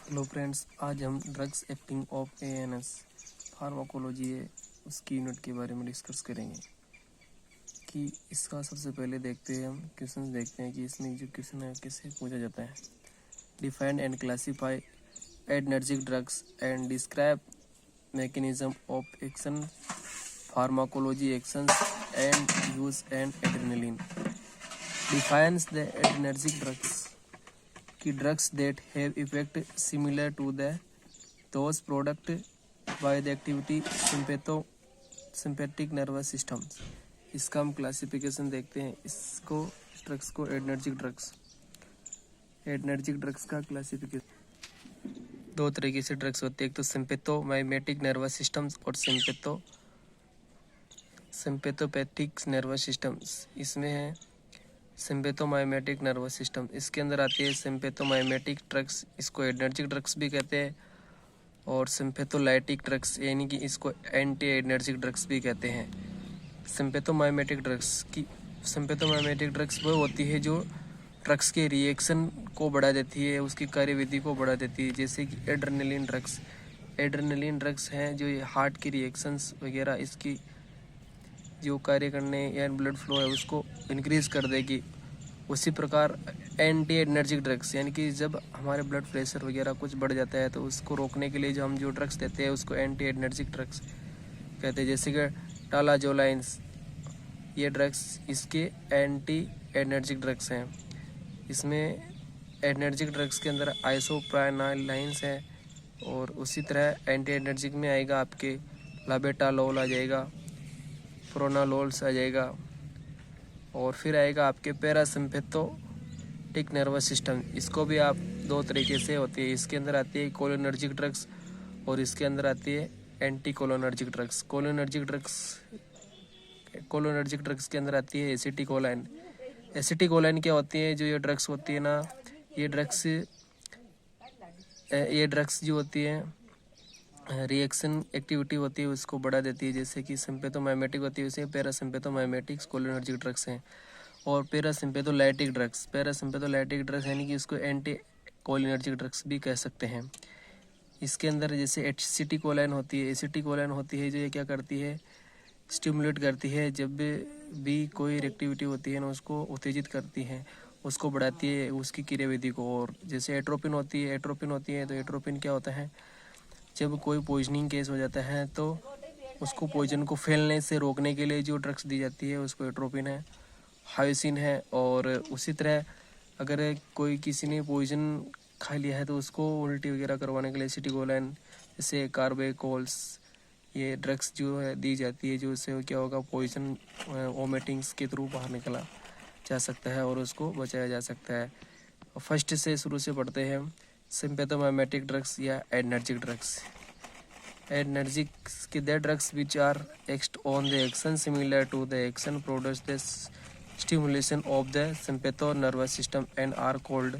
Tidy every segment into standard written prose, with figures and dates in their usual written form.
Hello friends, आज हम drugs acting of ANS pharmacology है उसकी यूनिट के बारे में डिस्कस करेंगे। कि इसका सबसे पहले देखते हैं, हम क्वेश्चन देखते हैं कि इसमें जो क्वेश्चन है कैसे पूछा जाता है। Define and classify adrenergic drugs and describe mechanism of action, pharmacology actions and use and adrenaline. Defines the adrenergic drugs की drugs that have effect similar to those product by the activity sympathetic nervous system। इसका हम classification देखते हैं। इसको drugs को एडर्जिक drugs का classification दो तरीके से ड्रग्स होते हैं, एक तो सिम्पैथोमाइमेटिक नर्वस सिस्टम्स और सिम्पैथोपैथिक नर्वस सिस्टम्स। इसमें है सिम्पैथोमाइमेटिक नर्वस सिस्टम, इसके अंदर आती है सिम्पैथोमाइमेटिक ड्रग्स, इसको एडर्जिक ड्रग्स भी कहते हैं, और सिम्पैथोलाइटिक ड्रग्स यानी कि इसको एंटी एडर्जिक ड्रग्स भी कहते हैं। सिम्पैथोमाइमेटिक ड्रग्स वो होती है जो ड्रग्स के रिएक्शन को बढ़ा देती है, उसकी कार्यविधि को बढ़ा देती है, जैसे कि एड्रेनलिन ड्रग्स हैं जो ये हार्ट की रिएक्शंस वगैरह इसकी जो कार्य करने या ब्लड फ्लो है उसको इंक्रीज कर देगी। उसी प्रकार एंटी एनर्जिक ड्रग्स यानी कि जब हमारे ब्लड प्रेशर वगैरह कुछ बढ़ जाता है तो उसको रोकने के लिए जो हम जो ड्रग्स देते हैं उसको एंटी एनर्जिक ड्रग्स कहते हैं, जैसे कि टालाजोलाइंस। ये ड्रग्स इसके एंटी एनर्जिक ड्रग्स हैं। इसमें एनर्जिक ड्रग्स के अंदर आइसोप्रानालाइंस है, और उसी तरह एंटी एनर्जिक में आएगा आपके लाबेटालोल आ जाएगा, प्रोनालोल्स आ जाएगा, और फिर आएगा आपके पैरासिम्पैथेटिक नर्वस सिस्टम। इसको भी आप दो तरीके से होती है, इसके अंदर आती है कोलिनर्जिक ड्रग्स और इसके अंदर आती है anti cholinergic drugs. Cholinergic drugs के अंदर आती है एसिटिकोलाइन। एसिटिकोलाइन क्या होती है, जो ये ड्रग्स होती है ना, ये ड्रग्स जो होती है रिएक्शन एक्टिविटी होती है उसको बढ़ा देती है, जैसे कि सिम्पैथोमाइमेटिक होती है वैसे पैरासिम्पैथोमाइमेटिक्स कोलिनर्जिक ड्रग्स हैं। और पैरासिम्पैथोलाइटिक ड्रग्स यानी कि इसको एंटी कोलिनर्जिक ड्रग्स भी कह सकते हैं। इसके अंदर जैसे एसिटिकोलाइन होती है जो ये क्या करती है, स्टिमुलेट करती है, जब भी कोई एक्टिविटी होती है ना उसको उत्तेजित करती है, उसको बढ़ाती है उसकी क्रियाविधि को। और जैसे एट्रोपिन होती है तो एट्रोपिन क्या होता है, जब कोई पॉइजनिंग केस हो जाता है तो उसको पॉइजन को फैलने से रोकने के लिए जो ड्रग्स दी जाती है उसको एट्रोपिन है, हायोसिन है। और उसी तरह अगर कोई किसी ने पॉइजन खा लिया है तो उसको उल्टी वगैरह करवाने के लिए एसिटिकोलाइन, जैसे कार्बेकोल्स, ये ड्रग्स जो है दी जाती है, जो उससे क्या होगा पॉइजन वोमिटिंग्स के थ्रू बाहर निकला जा सकता है और उसको बचाया जा सकता है। फर्स्ट से शुरू से पढ़ते हैं हम। सिम्पैथोमाइमेटिक ड्रग्स या एनर्जिक ड्रग्स के the drugs which are act on the action similar to the action produce the stimulation of the sympatho nervous system and are called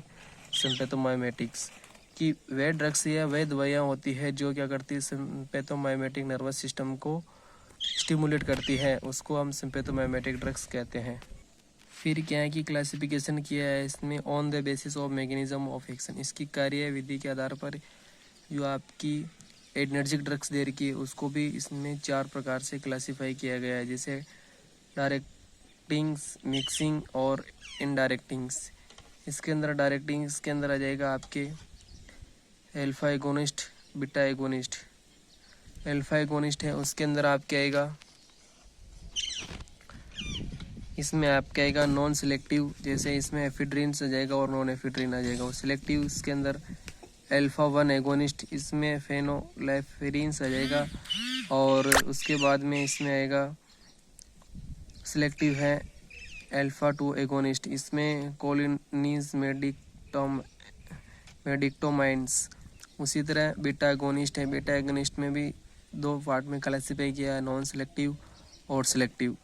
sympathomimetics. कि वे ड्रग्स या वे दवाइयाँ होती है जो क्या करती है, सिम्पैथोमाइमेटिक नर्वस सिस्टम को स्टिमुलेट करती है, उसको हम सिम्पैथोमाइमेटिक ड्रग्स कहते हैं। फिर क्या है कि क्लासिफिकेशन किया है इसमें on the basis of mechanism of action. इसकी कार्य विधि के आधार पर जो आपकी एडर्जिक ड्रग्स दे रखी है उसको भी इसमें 4 प्रकार से क्लासीफाई किया गया है, जैसे डायरेक्टिंग्स, मिक्सिंग और इनडायरेक्टिंग्स। इसके अंदर डायरेक्टिंग्स के अंदर आ जाएगा आपके alpha agonist, beta agonist. Alpha agonist है उसके अंदर आपके आएगा, इसमें आपके आएगा नॉन सिलेक्टिव, जैसे इसमें एफिड्रिन आ जाएगा और नॉन एफिड्रिन आ जाएगा। और सिलेक्टिव इसके अंदर अल्फा 1 एगोनिस्ट, इसमें फेनोलाइफेरिन आ जाएगा। और उसके बाद में इसमें आएगा सिलेक्टिव है अल्फा 2 एगोनिस्ट, इसमें कोलिनिस मेडिक्टोमाइंस। उसी तरह बीटा एगोनिस्ट है, बीटा एगोनिस्ट में भी 2 पार्ट में क्लासीफाई किया है, नॉन सिलेक्टिव और सिलेक्टिव।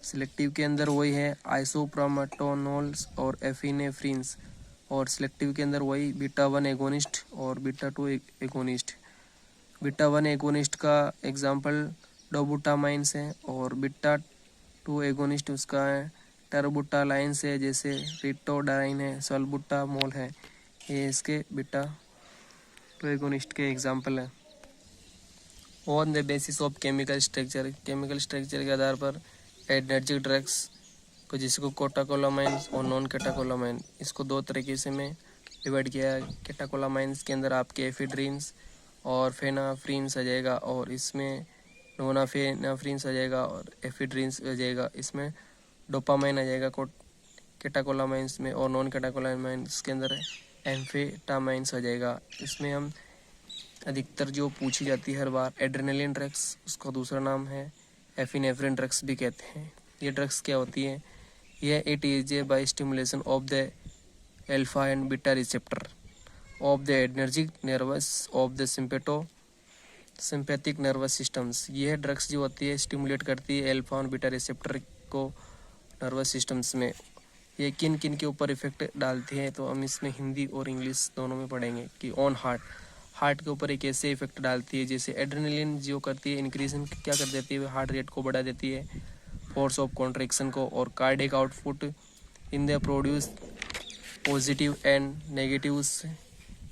सिलेक्टिव के अंदर वही है आइसोप्रामाटोनोल्स और एफिनेफ्रिन्स, और सिलेक्टिव के अंदर वही बीटा 1 एगोनिस्ट और बीटा 2 एगोनिस्ट। बीटा 1 एगोनिस्ट का एग्जांपल डोबुटामाइंस है, और बीटा 2 एगोनिस्ट उसका है टर्बुटालाइंस है, जैसे रिटोडाइन है, सल्बुटामोल है, ये इसके बीटा प्रोटैगनिस्ट के एग्जाम्पल है। On the basis of chemical structure के आधार पर एनर्जी ड्रग्स को, जिसको कैटेकोलामाइंस और नॉन कैटेकोलामाइन, इसको दो तरीके से मैं डिवाइड किया है। कैटेकोलामाइंस के अंदर आपके एफिड्रीन्स और फेनाफ्रीन्स आ जाएगा, और इसमें नोनाफेनाफ्रीन्स आ जाएगा और एफिड्रीन्स आ जाएगा। इसमें डोपामाइन आ जाएगा कैटेकोलामाइंस में, और नॉन कैटेकोलामाइंस के अंदर एम्फेटामाइंस आ जाएगा। इसमें हम अधिकतर जो पूछी जाती है हर बार एड्रेनलिन ड्रग्स, उसका दूसरा नाम है एफिनेफ्रिन ड्रग्स भी कहते हैं। ये ड्रग्स क्या होती है? यह it is by stimulation of the alpha and beta receptor of the energic nervous of the sympathetic nervous systems. यह ड्रग्स जो होती है स्टिमुलेट करती है अल्फा और बीटा रिसेप्टर को नर्वस सिस्टम्स में। ये किन किन के ऊपर इफेक्ट डालती है, तो हम इसमें हिंदी और इंग्लिश दोनों में पढ़ेंगे। कि ऑन हार्ट के ऊपर एक ऐसे इफेक्ट डालती है, जैसे एड्रेनलिन जो करती है इंक्रीजन क्या कर देती है, हार्ट रेट को बढ़ा देती है, फोर्स ऑफ कॉन्ट्रैक्शन को, और cardiac output in the produce positive and negatives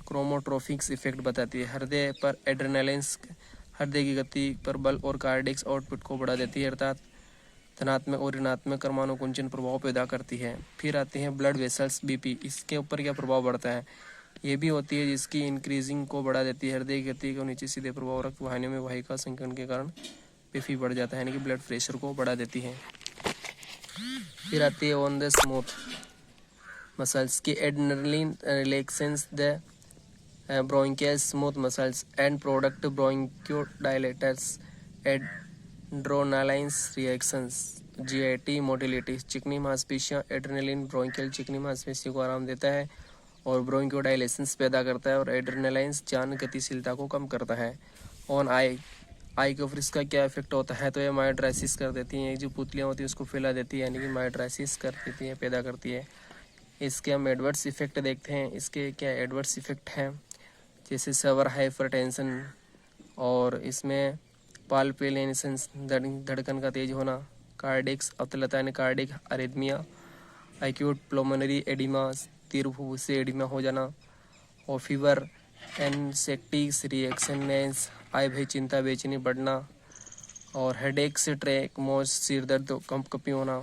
chronotropics effect बताती है। हृदय पर एड्रेनलिन्स हृदय की गति पर बल और कार्डियक आउटपुट को बढ़ा देती है, अर्थात धनात्मक और ऋणात्मक कर्मानुकुंचन प्रभाव पैदा करती है। फिर आते हैं ब्लड वेसल्स, बीपी, इसके ऊपर क्या प्रभाव पड़ता है? ये भी होती है जिसकी इंक्रीजिंग को बढ़ा देती है, हृदय की गति को नीचे सीधे प्रभाव रक्त वाहिनियों में वाहिका संकीर्ण के कारण बीपी बढ़ जाता है, यानी कि ब्लड प्रेशर को बढ़ा देती है। फिर आती है ऑन द स्मूथ मसल्स की adrenaline relaxes the bronchial smooth muscles and product bronchodilators adrenalines reactions GIT motility. चिकनी मांसपेशियां एड्रेनलिन ब्रोंकियल चिकनी मांसपेशियों को आराम देता है और ब्रोंकियोडायलेशंस पैदा करता है, और एड्रेनालाइंस जान गतिशीलता को कम करता है। ऑन आई के ऊपर इसका क्या इफेक्ट होता है? तो ये मायोड्राइसिस कर देती हैं, जो पुतलियाँ होती हैं उसको फैला देती है, यानी कि मायोड्राइसिस कर देती है, पैदा करती है। इसके हम एडवर्स इफेक्ट देखते हैं। इसके क्या एडवर्स इफेक्ट हैं? जैसे सवर हाइपरटेंशन, और इसमें पाल्पिटेशंस धड़कन का तेज होना, कार्डियक अवतलता यानी कार्डियक अरिथमिया, एक्यूट प्लमोनरी एडिमा तीव्र फुफ्फुस से एडिमा हो जाना, और फीवर, एनसेक्टिक्स रिएक्शननेस आय भय चिंता बेचैनी बढ़ना, और हेडेक से ट्रैक मोस सिर दर्द कंपकपी होना।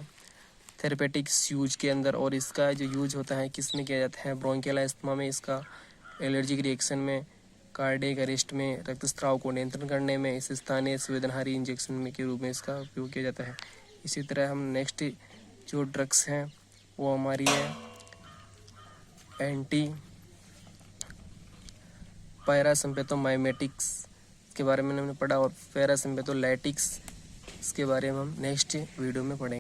थेरेपेटिक्स यूज के अंदर, और इसका जो यूज होता है किस में किया जाता है? ब्रोंकियल अस्थमा में, इसका एलर्जिक रिएक्शन में, कार्डियक अरेस्ट में, रक्तस्राव को नियंत्रण करने में, इस स्थानीय संवेदनहारी इंजेक्शन में के रूप में इसका उपयोग किया जाता है। इसी तरह हम नेक्स्ट जो ड्रग्स हैं वो हमारी है एंटी पैरासिम्पेथोमाइमेटिक्स के बारे में हमने पढ़ा, और पैरासिम्पेथोलाइटिक्स इसके बारे में हम नेक्स्ट वीडियो में पढ़ेंगे।